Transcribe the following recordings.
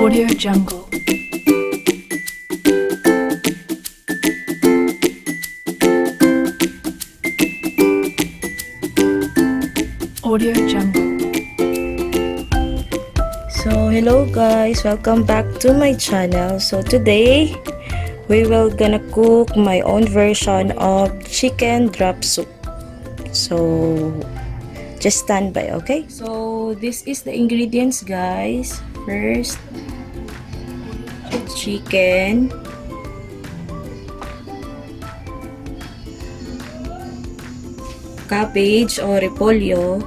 Audio Jungle. Audio Jungle. So hello guys, welcome back to my channel. So today we will gonna cook my own version of chicken drop soup. So just stand by, okay? So this is the ingredients guys. First, chicken, cabbage or repolyo,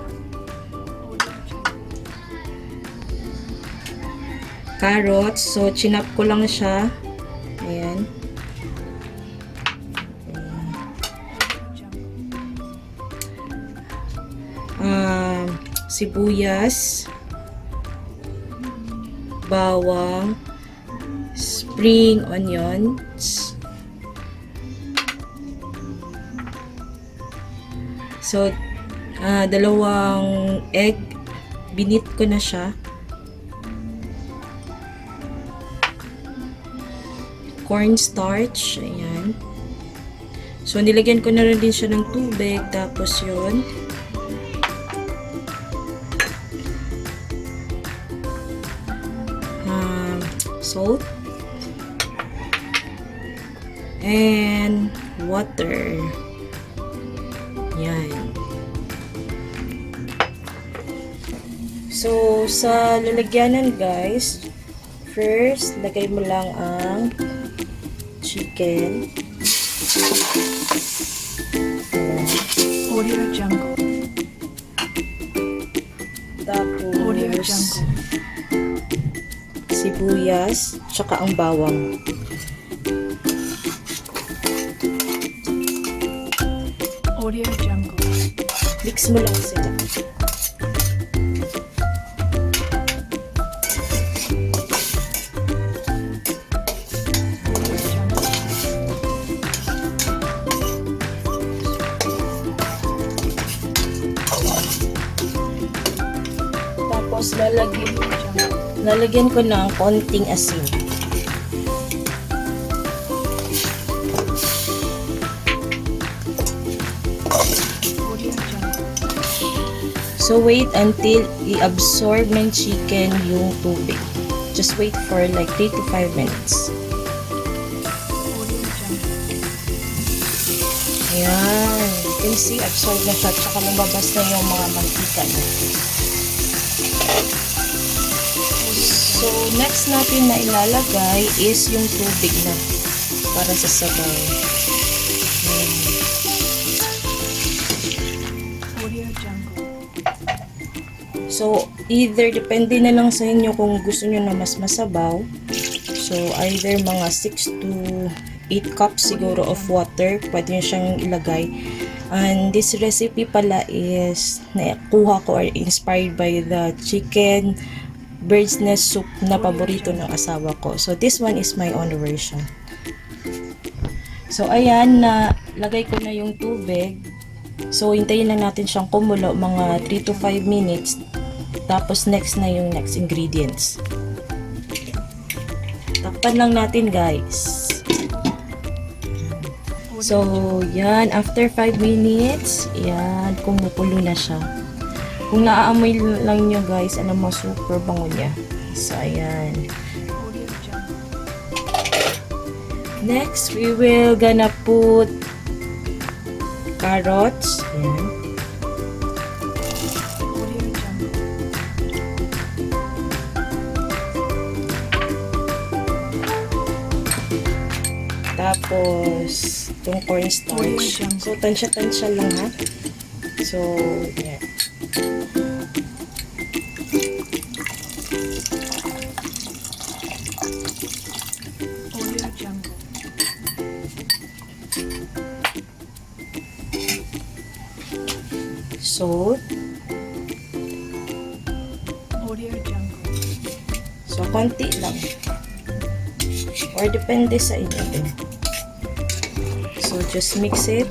carrots. So chinap ko lang siya. Ayan. Sibuyas, bawang, spring onions. So, dalawang egg, binit ko na siya. Cornstarch, ayan. So, nilagyan ko na rin din siya ng tubig, tapos yun. Salt. And water. Yan. So, sa lalagyanan guys, first, lagay mo lang ang chicken. Audio Jungle. Tapos, Audio Jungle. sibuyas, tsaka ang bawang. Audio Jungle. Mix mo lang sila. Tapos lalagyan ko ng konting asin. So wait until i-absorb ng chicken yung tubig. Just wait for like 3 to 5 minutes. Ayan. You can see, absorb na siya. Tsaka lumabas na yung mga mantika niya. So, next natin na ilalagay is yung tubig na para sa sabaw. Audio Jungle. So, either depende na lang sa inyo kung gusto nyo na mas masabaw. So, either mga 6 to 8 cups siguro of water, pwede nyo siyang ilagay. And this recipe pala is nakuha ko or inspired by the chicken bird's nest soup na paborito ng asawa ko. So, this one is my own version. So, ayan, na lagay ko na yung tubig. So, hintayin na natin siyang kumulo mga 3 to 5 minutes. Tapos, next na yung next ingredients. Takpan lang natin, guys. So, yan. After 5 minutes, yan, kumukulo na siya. Kung naaamoy lang nyo guys, alam mo, super bango niya. So, ayan. Next, we will gonna put carrots. Ayan. Tapos, itong cornstarch. So, tansya-tansya lang ha. So, ayan. Salt. Audio Jungle. So, konti lang. Or depende sa inyo din. So, just mix it.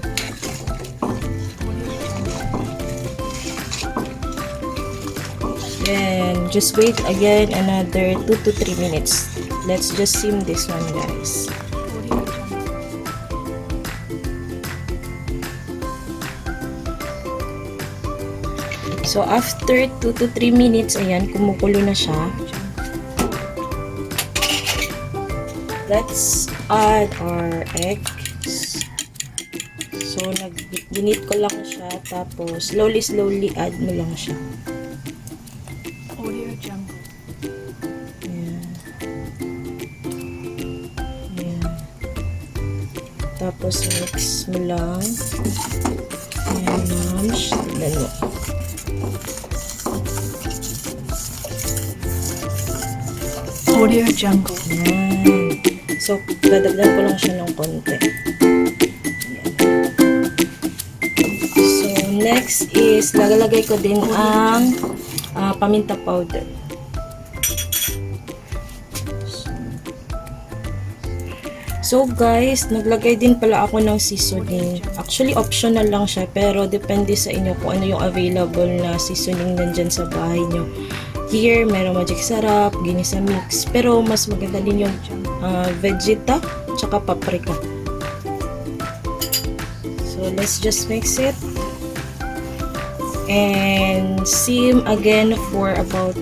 Then, just wait again another 2 to 3 minutes. Let's just sim this one, guys. Audio Jungle. So, after 2 to 3 minutes, ayan, kumukulo na siya. Let's add our eggs. So, ginit ko lang siya. Tapos, slowly add mo lang siya. Audio Jungle. Ayan. Ayan. Tapos, mix mo lang. Ayan, mams. Tignan mo. Audio Jungle. Ayan. So, dadagdag ko lang siya ng konti. Ayan. So, next is, lalagay ko din ang paminta powder. So guys, naglagay din pala ako ng seasoning. Actually, optional lang siya, pero depende sa inyo kung ano yung available na seasoning nandyan sa bahay nyo. Here, meron magic sarap, ginisa mix, pero mas maganda din yung vegeta, tsaka paprika. So, let's just mix it. And sim again for about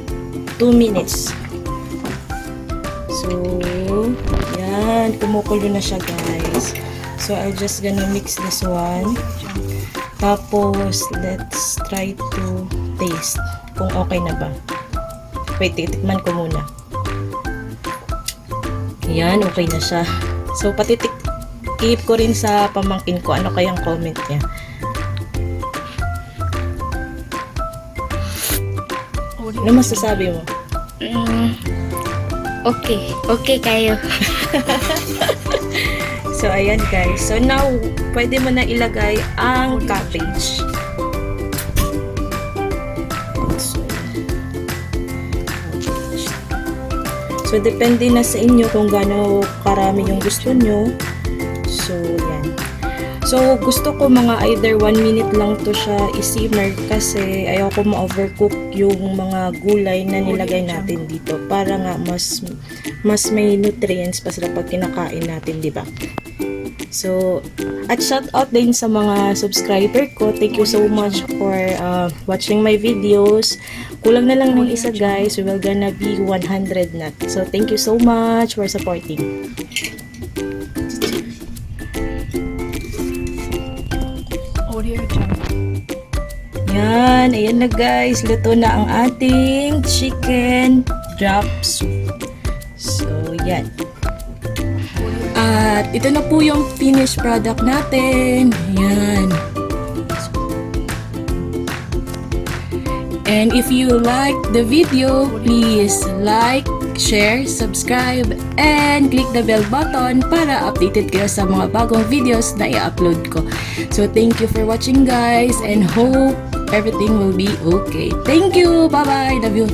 2 minutes. So, yan, kumukulo na siya, guys. So, I'm just gonna mix this one. Tapos, let's try to taste kung okay na ba. Wait, titikman ko muna. Yan, okay na siya. So, patitikip ko rin sa pamangkin ko ano kayang comment niya. Ano masasabi mo? Okay kayo. So, ayan guys. So, now, pwede mo na ilagay ang cabbage. So, depende na sa inyo kung gaano karami yung gusto nyo. So, yan. So, gusto ko mga either 1 minute lang to siya i-simmer kasi ayaw ko ma-overcook yung mga gulay na nilagay natin dito para nga mas may nutrients pa sila pag kinakain natin, di ba? So, at shout out din sa mga subscriber ko. Thank you so much for watching my videos. Kulang na lang ng isa, guys. We will gonna be 100 na. So, thank you so much for supporting. Audio Jungle. Yan, ayan na guys. Luto na ang ating chicken drop soup. So, yan. At ito na po yung finished product natin. Yan. And if you like the video, please like, share, subscribe, and click the bell button para updated kayo sa mga bagong videos na i-upload ko. So, thank you for watching guys and hope everything will be okay. Thank you! Bye-bye! Love you!